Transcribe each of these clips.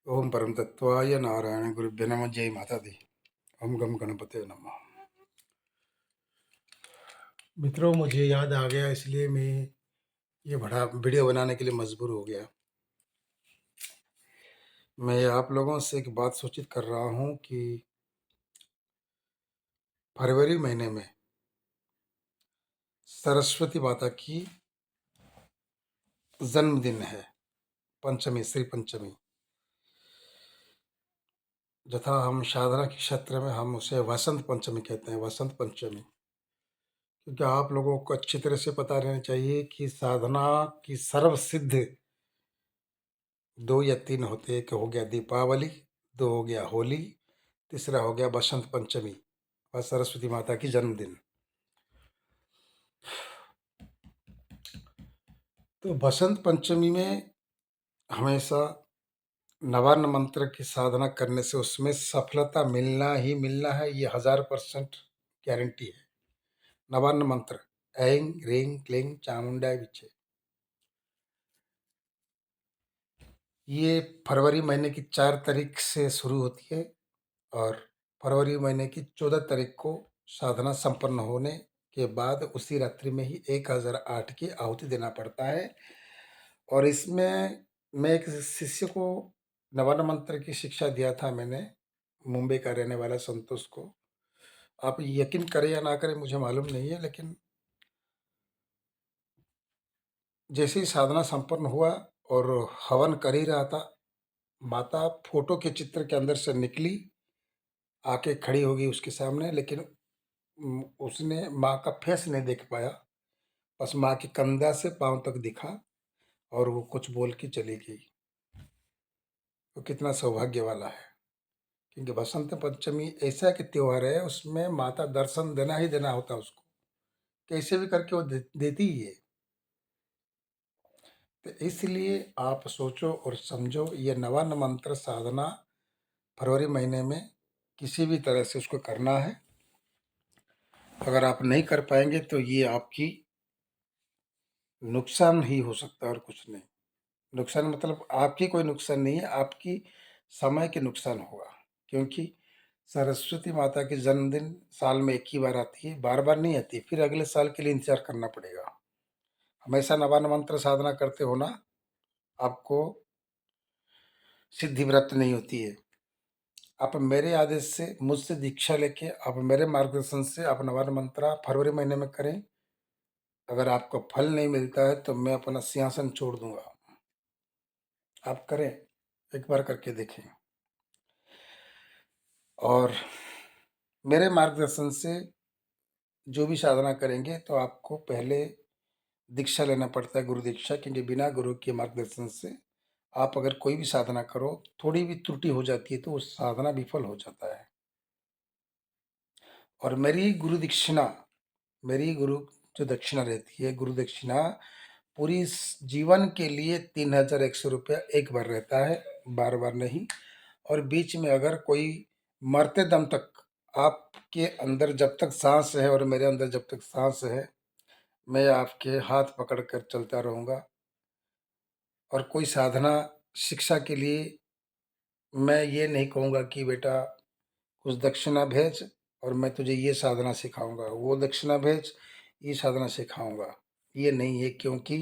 ओम परम तत्वाय नारायण गुरुभ्य नमः। जय माता दी। ओम गम गणपते नमः। मित्रों, मुझे याद आ गया, इसलिए मैं ये बड़ा वीडियो बनाने के लिए मजबूर हो गया। मैं आप लोगों से एक बात सूचित कर रहा हूँ कि फरवरी महीने में सरस्वती माता की जन्मदिन है, पंचमी, श्री पंचमी। जथा हम साधना के क्षेत्र में हम उसे वसंत पंचमी कहते हैं, वसंत पंचमी। क्योंकि आप लोगों को अच्छी तरह से पता रहना चाहिए कि साधना की सर्वसिद्ध दो या तीन होते हैं। एक हो गया दीपावली, दो हो गया होली, तीसरा हो गया बसंत पंचमी और सरस्वती माता की जन्मदिन। तो बसंत पंचमी में हमेशा नवान्न मंत्र की साधना करने से उसमें सफलता मिलना ही मिलना है, ये 1000% गारंटी है। नवान्न मंत्र ऐं ह्रीं क्लीं चामुंडाय विचे, ये फरवरी महीने की 4 तारीख से शुरू होती है और फरवरी महीने की 14 तारीख को साधना संपन्न होने के बाद उसी रात्रि में ही 1008 की आहुति देना पड़ता है। और इसमें मैं एक शिष्य को नवान्न मंत्र की शिक्षा दिया था, मैंने, मुंबई का रहने वाला संतोष को। आप यकीन करें या ना करें मुझे मालूम नहीं है, लेकिन जैसे ही साधना संपन्न हुआ और हवन कर ही रहा था, माता फोटो के चित्र के अंदर से निकली, आके खड़ी हो गई उसके सामने। लेकिन उसने माँ का फेस नहीं देख पाया, बस माँ की कंधा से पांव तक दिखा और वो कुछ बोल के चली गई। वो कितना सौभाग्य वाला है। क्योंकि बसंत पंचमी ऐसा कि त्योहार है, उसमें माता दर्शन देना ही देना होता है उसको, कैसे भी करके वो देती ही है। तो इसलिए आप सोचो और समझो, ये नवान्न मंत्र साधना फरवरी महीने में किसी भी तरह से उसको करना है। अगर आप नहीं कर पाएंगे तो ये आपकी नुकसान ही हो सकता है और कुछ नहीं। नुकसान मतलब आपकी कोई नुकसान नहीं है, आपकी समय के नुकसान होगा। क्योंकि सरस्वती माता की जन्मदिन साल में एक ही बार आती है, बार बार नहीं आती, फिर अगले साल के लिए इंतजार करना पड़ेगा। हमेशा नवान्न मंत्र साधना करते हो ना, आपको सिद्धि व्रत नहीं होती है। आप मेरे आदेश से, मुझसे दीक्षा लेके, आप मेरे मार्गदर्शन से आप नवान्न मंत्र फरवरी महीने में करें। अगर आपको फल नहीं मिलता है तो मैं अपना सिंहासन छोड़ दूंगा। आप करें, एक बार करके देखें। और मेरे मार्गदर्शन से जो भी साधना करेंगे तो आपको पहले दीक्षा लेना पड़ता है, गुरु दीक्षा। क्योंकि बिना गुरु के मार्गदर्शन से आप अगर कोई भी साधना करो, थोड़ी भी त्रुटि हो जाती है तो वो साधना विफल हो जाता है। और मेरी गुरु दक्षिणा, मेरी गुरु जो दक्षिणा रहती है, गुरु दक्षिणा पूरी जीवन के लिए 3100 रुपया एक बार रहता है, बार बार नहीं। और बीच में अगर कोई मरते दम तक, आपके अंदर जब तक सांस है और मेरे अंदर जब तक सांस है, मैं आपके हाथ पकड़कर चलता रहूँगा। और कोई साधना शिक्षा के लिए मैं ये नहीं कहूँगा कि बेटा कुछ दक्षिणा भेज और मैं तुझे ये साधना सिखाऊंगा, वो दक्षिणा भेज, ये साधना सिखाऊंगा, ये नहीं है। क्योंकि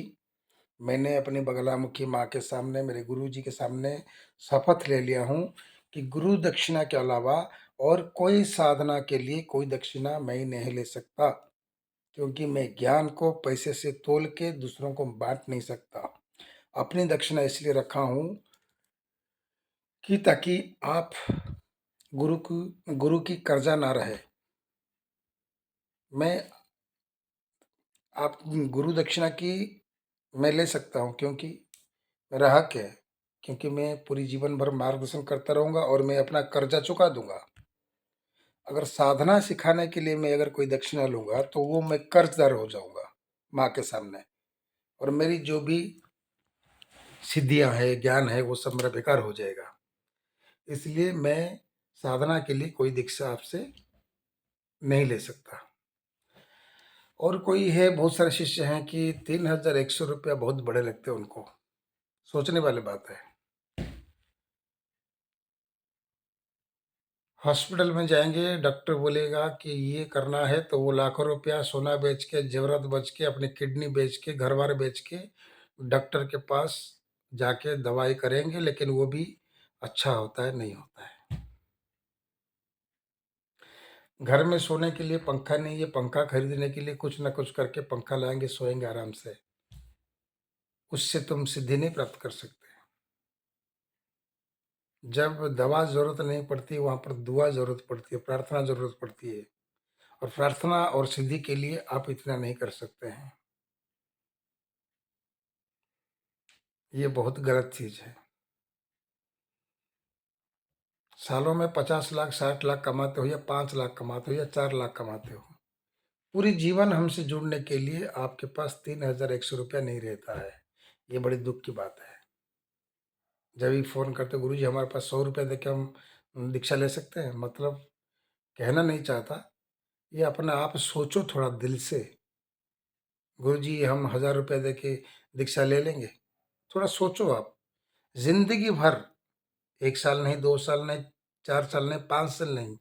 मैंने अपनी बगलामुखी माँ के सामने, मेरे गुरु जी के सामने शपथ ले लिया हूँ कि गुरु दक्षिणा के अलावा और कोई साधना के लिए कोई दक्षिणा मैं नहीं ले सकता। क्योंकि मैं ज्ञान को पैसे से तोल के दूसरों को बांट नहीं सकता। अपनी दक्षिणा इसलिए रखा हूँ कि ताकि आप गुरु की कर्जा ना रहे। मैं आप गुरु दक्षिणा की मैं ले सकता हूँ, क्योंकि मेरा हक है। क्योंकि मैं पूरी जीवन भर मार्गदर्शन करता रहूंगा और मैं अपना कर्जा चुका दूंगा। अगर साधना सिखाने के लिए मैं अगर कोई दक्षिणा लूंगा तो वो मैं कर्जदार हो जाऊंगा माँ के सामने, और मेरी जो भी सिद्धियां है, ज्ञान है, वो सब मेरा बेकार हो जाएगा। इसलिए मैं साधना के लिए कोई दीक्षा आपसे नहीं ले सकता। और कोई है, बहुत सारे शिष्य हैं कि 3100 रुपया बहुत बड़े लगते हैं उनको। सोचने वाली बात है। हॉस्पिटल में जाएँगे, डॉक्टर बोलेगा कि ये करना है, तो वो लाखों रुपया सोना बेच के, ज़ेवरात बेच के, अपनी किडनी बेच के, घर-बार बेच के डॉक्टर के पास जाके दवाई करेंगे, लेकिन वो भी अच्छा होता है, नहीं होता है। घर में सोने के लिए पंखा नहीं है, पंखा खरीदने के लिए कुछ न कुछ करके पंखा लाएँगे, सोएँगे आराम से। उससे तुम सिद्धि नहीं प्राप्त कर सकते। जब दवा ज़रूरत नहीं पड़ती, वहाँ पर दुआ ज़रूरत पड़ती है, प्रार्थना ज़रूरत पड़ती है। और प्रार्थना और सिद्धि के लिए आप इतना नहीं कर सकते हैं। ये बहुत गलत चीज़ है। सालों में 50 लाख, 60 लाख कमाते हो या 5 लाख कमाते हो या 4 लाख कमाते हो। पूरी जीवन हमसे जुड़ने के लिए आपके पास 3,100 रुपया नहीं रहता है। ये बड़ी दुःख की बात है। जब भी फ़ोन करते हो, गुरुजी हमारे पास 100 रुपया देके हम दीक्षा ले सकते हैं? मतलब कहना नहीं चाहता, ये अपना आप सोचो थोड़ा दिल से। गुरुजी हम 1000 रुपया देके दीक्षा ले लेंगे? थोड़ा सोचो आप। ज़िंदगी भर 1 साल नहीं, 2 साल नहीं, 4 साल नहीं, 5 साल नहीं,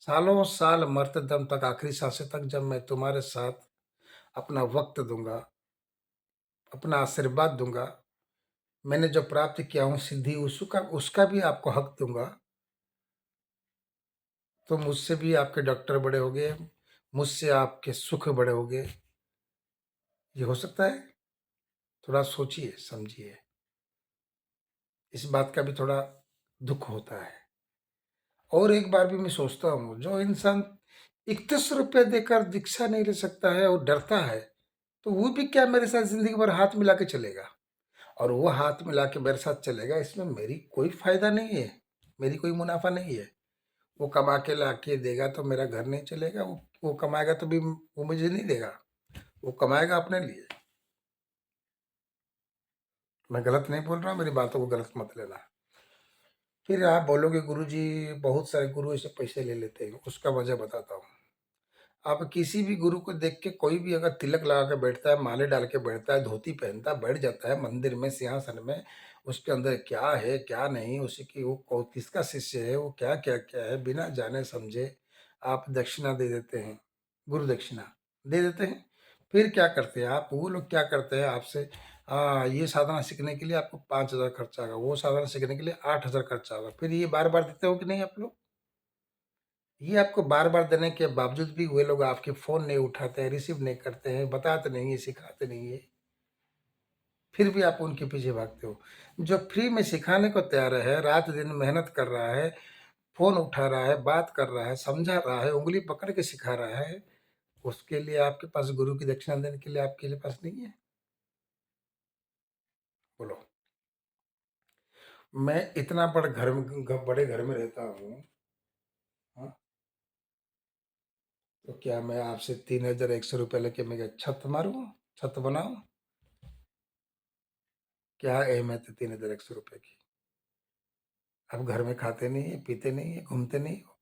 सालों साल मरते दम तक, आखिरी साँसें तक जब मैं तुम्हारे साथ अपना वक़्त दूँगा, अपना आशीर्वाद दूँगा, मैंने जो प्राप्त किया हूँ सिद्धि उसका उसका भी आपको हक़ दूँगा, तो मुझसे भी आपके डॉक्टर बड़े होंगे, मुझसे आपके सुख बड़े होंगे। ये हो सकता है? थोड़ा सोचिए, समझिए। इस बात का भी थोड़ा दुःख होता है। और एक बार भी मैं सोचता हूँ, जो इंसान 31 रुपए देकर दीक्षा नहीं ले सकता है और डरता है, तो वो भी क्या मेरे साथ ज़िंदगी भर हाथ मिला के चलेगा? और वो हाथ मिला के मेरे साथ चलेगा, इसमें मेरी कोई फ़ायदा नहीं है, मेरी कोई मुनाफ़ा नहीं है। वो कमा के ला के देगा तो मेरा घर नहीं चलेगा, वो कमाएगा तो भी वो मुझे नहीं देगा, वो कमाएगा अपने लिए। मैं गलत नहीं बोल रहा हूँ, मेरी बातों को गलत मत लेना। फिर आप बोलोगे गुरुजी बहुत सारे गुरु ऐसे पैसे ले लेते हैं, उसका वजह बताता हूँ। आप किसी भी गुरु को देख के, कोई भी अगर तिलक लगा के बैठता है, माले डाल के बैठता है, धोती पहनता है, बैठ जाता है मंदिर में सिंहासन में, उसके अंदर क्या है क्या नहीं, उसी की वो किसका शिष्य है, वो क्या क्या क्या है, बिना जाने समझे आप दक्षिणा दे देते हैं, गुरु दक्षिणा दे देते हैं। फिर क्या करते हैं आप, वो लोग क्या करते हैं आपसे, ये साधना सीखने के लिए आपको 5,000 खर्चा होगा, वो साधना सीखने के लिए 8,000 खर्चा होगा, फिर ये बार बार देते हो कि नहीं आप लोग? ये आपको बार-बार देने के बावजूद भी वे लोग आपके फ़ोन नहीं उठाते हैं, रिसीव नहीं करते हैं, बताते नहीं हैं, सिखाते नहीं हैं, फिर भी आप उनके पीछे भागते हो। जो फ्री में सिखाने को तैयार है, रात-दिन मेहनत कर रहा है, फ़ोन उठा रहा है, बात कर रहा है, समझा रहा है, उँगली पकड़ के सिखा रहा है, उसके लिए आपके पास गुरु की दक्षिणा देने के लिए आपके लिए पास नहीं है? बोलो। मैं इतना बड़े घर में रहता हूँ, हाँ, तो क्या मैं आपसे 3,100 रुपये लेके मैं क्या छत मारूँ? छत बनाऊँ? क्या अहमियत है 3,100 रुपये की? आप घर में खाते नहीं है, पीते नहीं है, घूमते नहीं हो,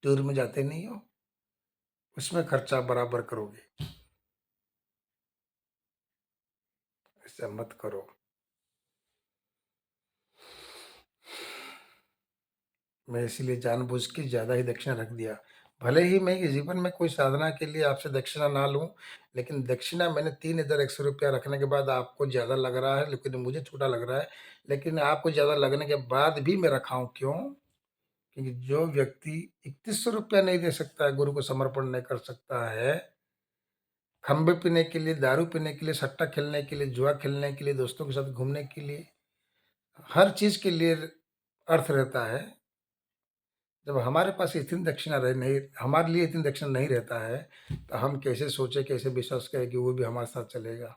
टूर में जाते नहीं हो, उसमें खर्चा बराबर करोगे। ऐसा मत करो। मैं इसीलिए जानबूझ के ज़्यादा ही दक्षिणा रख दिया। भले ही मैं ये जीवन में कोई साधना के लिए आपसे दक्षिणा ना लूँ, लेकिन दक्षिणा मैंने 3,100 रुपया रखने के बाद आपको ज़्यादा लग रहा है, लेकिन मुझे छोटा लग रहा है। लेकिन आपको ज़्यादा लगने के बाद भी मैं रखा हूँ, क्यों? क्योंकि जो व्यक्ति 3100 रुपया नहीं दे सकता है, गुरु को समर्पण नहीं कर सकता है, खंबे पीने के लिए, दारू पीने के लिए, सट्टा खेलने के लिए, जुआ खेलने के लिए, दोस्तों के साथ घूमने के लिए, हर चीज़ के लिए अर्थ रहता है। जब हमारे पास इतनी दक्षिणा रहे नहीं, हमारे लिए इतनी दक्षिणा नहीं रहता है, तो हम कैसे सोचे, कैसे विश्वास करें कि वो भी हमारे साथ चलेगा?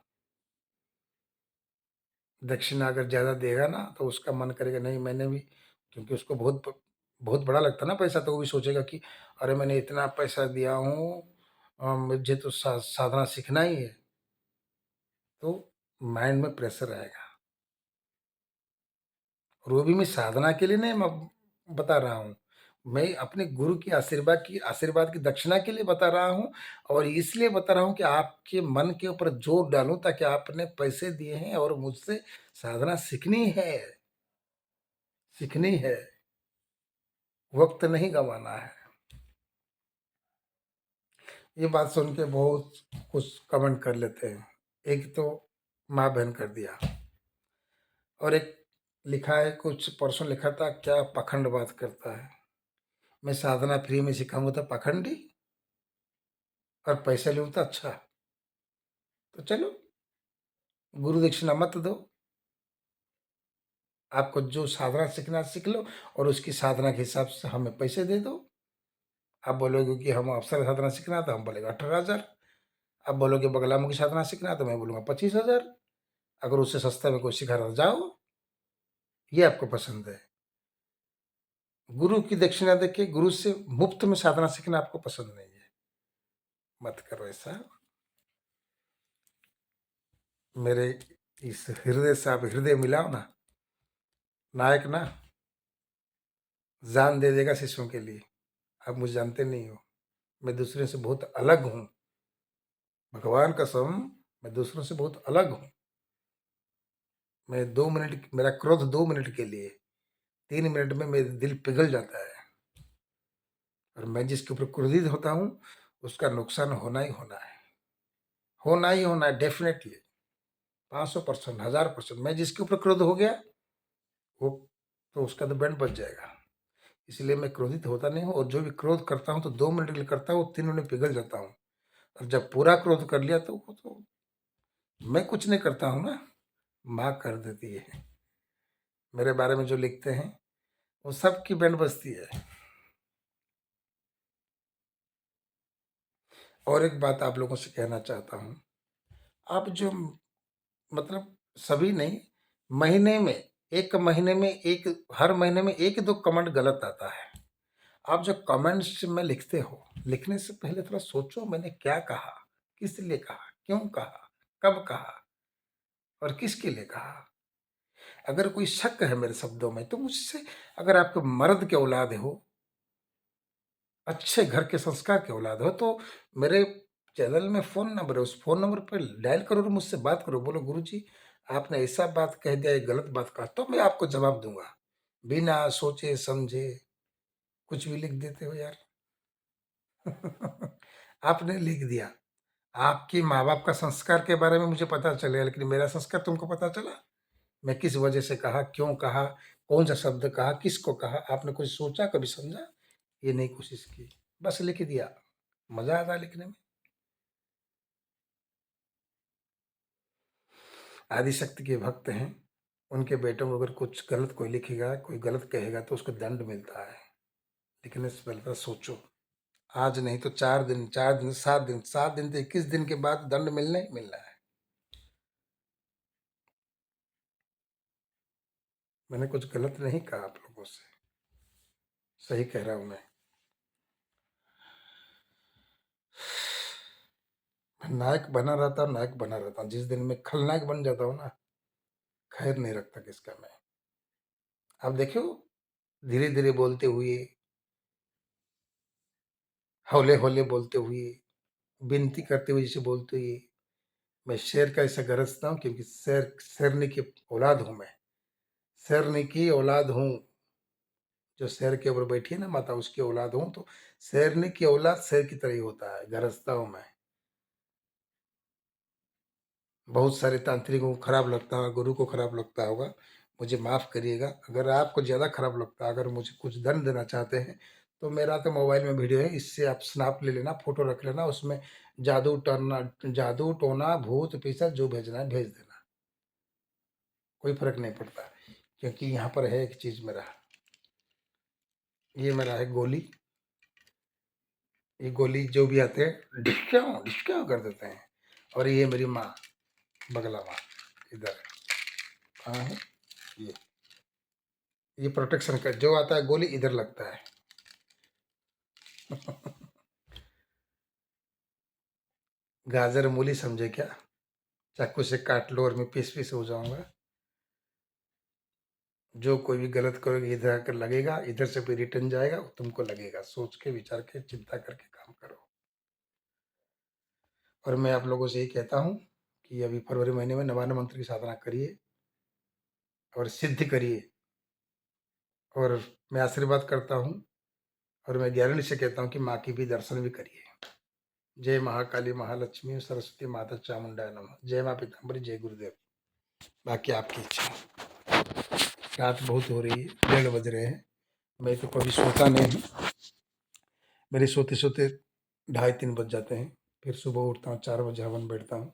दक्षिणा अगर ज़्यादा देगा ना, तो उसका मन करेगा नहीं मैंने भी, क्योंकि उसको बहुत बड़ा लगता है ना पैसा, तो वो भी सोचेगा कि अरे मैंने इतना पैसा दिया हूँ, मुझे तो साधना सीखना ही है। तो माइंड में प्रेशर आएगा। और वो भी मैं साधना के लिए नहीं मैं बता रहा हूँ। मैं अपने गुरु की आशीर्वाद की दक्षिणा के लिए बता रहा हूँ, और इसलिए बता रहा हूँ कि आपके मन के ऊपर जोर डालूँ, ताकि आपने पैसे दिए हैं और मुझसे साधना सीखनी है, सीखनी है। वक्त नहीं गंवाना है। ये बात सुन के बहुत कुछ कमेंट कर लेते हैं। एक तो माँ बहन कर दिया, और एक लिखा है, कुछ परसों लिखा था, क्या पाखंड बात करता है, मैं साधना फ्री में सिखाऊंगा तो पाखंडी, और पैसे लूँ तो अच्छा। तो चलो, गुरु दक्षिणा मत दो। आपको जो साधना सीखना है सीख लो, और उसकी साधना के हिसाब से हमें पैसे दे दो। आप बोलोगे कि हम अप्सरा साधना सीखना है, तो हम बोलेंगे 18,000। आप बोलोगे बगलामुखी साधना सीखना है, तो मैं बोलूँगा 25,000। अगर उससे सस्ता में कोई सिखा रहा है, तो जाओ, ये आपको पसंद है। गुरु की दक्षिणा देके गुरु से मुफ्त में साधना सीखना आपको पसंद नहीं है, मत करो ऐसा। मेरे इस हृदय से आप हृदय मिलाओ ना, नायक ना जान दे देगा शिष्यों के लिए। आप मुझे जानते नहीं हो, मैं दूसरे से बहुत अलग हूँ। भगवान कसम, मैं दूसरों से बहुत अलग हूँ। मैं 2 मिनट, मेरा क्रोध 2 मिनट के लिए, 3 मिनट में मेरा दिल पिघल जाता है। और मैं जिसके ऊपर क्रोधित होता हूँ, उसका नुकसान होना ही होना है, होना ही होना है, डेफिनेटली। 500%, 1000%। मैं जिसके ऊपर क्रोध हो गया, वो तो उसका तो बैंड बच जाएगा। इसलिए मैं क्रोधित होता नहीं हूँ, और जो भी क्रोध करता हूँ तो 2 मिनट के लिए करता हूँ, 3 मिनट में पिघल जाता हूँ। और जब पूरा क्रोध कर लिया, तो वो तो मैं कुछ नहीं करता हूँ ना, माँ कर देती है। मेरे बारे में जो लिखते हैं, वो सबकी बैंड बजती है। और एक बात आप लोगों से कहना चाहता हूँ, आप जो, मतलब सभी नहीं, महीने में, एक महीने में एक, हर महीने में एक दो कमेंट गलत आता है। आप जो कमेंट्स में लिखते हो, लिखने से पहले थोड़ा सोचो, मैंने क्या कहा, किस लिए कहा, क्यों कहा, कब कहा, और किसके लिए कहा। अगर कोई शक है मेरे शब्दों में, तो मुझसे, अगर आपके मर्द के औलाद हो, अच्छे घर के संस्कार के औलाद हो, तो मेरे चैनल में फ़ोन नंबर है, उस फ़ोन नंबर पे डायल करो और मुझसे बात करो। बोलो गुरुजी, आपने ऐसा बात कह दिया, ये गलत बात कहा, तो मैं आपको जवाब दूँगा। बिना सोचे समझे कुछ भी लिख देते हो यार। आपने लिख दिया। आपके माँ-बाप का संस्कार के बारे में मुझे पता चलेगा, लेकिन मेरा संस्कार तुमको पता चला? मैं किस वजह से कहा, क्यों कहा, कौन-सा शब्द कहा, किसको कहा? आपने कुछ सोचा, कभी समझा? ये नहीं कोशिश की, बस लिख दिया। मज़ा आता है लिखने में। आदिशक्ति के भक्त हैं, उनके बेटों को अगर कुछ गलत कोई लिखेगा, कोई गलत कहेगा, तो उसको दंड मिलता है। लिखने से पहले तो सोचो। आज नहीं तो 4 दिन, 4 दिन, 7 दिन, 7 दिन से 21 दिन के बाद दंड मिलना ही मिलना है। मैंने कुछ गलत नहीं कहा आप लोगों से, सही कह रहा हूँ मैं। मैं नायक बना रहता हूँ, नायक बना रहता हूँ। जिस दिन मैं खलनायक बन जाता हूँ ना, खैर नहीं रखता किसका मैं। आप देखो, धीरे-धीरे बोलते हुए, हौले-हौले बोलते हुए, विनती करते हुए जैसे बोलते हुए, मैं शेर का ऐसा गरजता हूँ, क्योंकि शेरनी की औलाद हूँ मैं। शेरनी की औलाद हूँ। जो शेर के ऊपर बैठी है ना माता, उसकी औलाद हूँ, तो शेरनी की औलाद शेर की तरह ही होता है, गरजता हूँ मैं। बहुत सारे तांत्रिकों को खराब लगता होगा, गुरु को खराब लगता होगा, मुझे माफ़ करिएगा। अगर आपको ज़्यादा खराब लगता है, अगर मुझे कुछ दंड देना चाहते हैं, तो मेरा तो मोबाइल में वीडियो है, इससे आप स्नैप ले लेना, फ़ोटो रख लेना, उसमें जादू टोना भूत पिशाच जो भेजना है भेज देना, कोई फ़र्क नहीं पड़ता। क्योंकि यहाँ पर है एक चीज़ मेरा, ये मेरा है गोली। ये गोली जो भी आते हैं, डिस्क्याँ डिस्क्याँ कर देते हैं। और ये मेरी माँ, बगला माँ, इधर कहाँ है ये प्रोटेक्शन का जो आता है गोली, इधर लगता है। गाजर मूली समझे क्या? चाकू से काट लो और मैं पीस पीस हो जाऊंगा। जो कोई भी गलत करोगे, इधर आकर लगेगा, इधर से भी रिटर्न जाएगा, तुमको लगेगा। सोच के, विचार के, चिंता करके काम करो। और मैं आप लोगों से यही कहता हूँ कि अभी फरवरी महीने में नवान्न मंत्र की साधना करिए और सिद्ध करिए। और मैं आशीर्वाद करता हूँ और मैं गारंटी से कहता हूँ कि माँ की भी दर्शन भी करिए। जय महाकाली, महालक्ष्मी, सरस्वती माता चामुंडा नमः। जय माँ पीताम्बरी, जय गुरुदेव। बाकी आपकी इच्छा। रात बहुत हो रही है, 1:30 बज रहे हैं। मैं तो कभी सोता नहीं हूँ। मेरे सोते-सोते 2:30-3 बज जाते हैं। फिर सुबह उठता हूँ, 4 बजे हवन बैठता हूँ।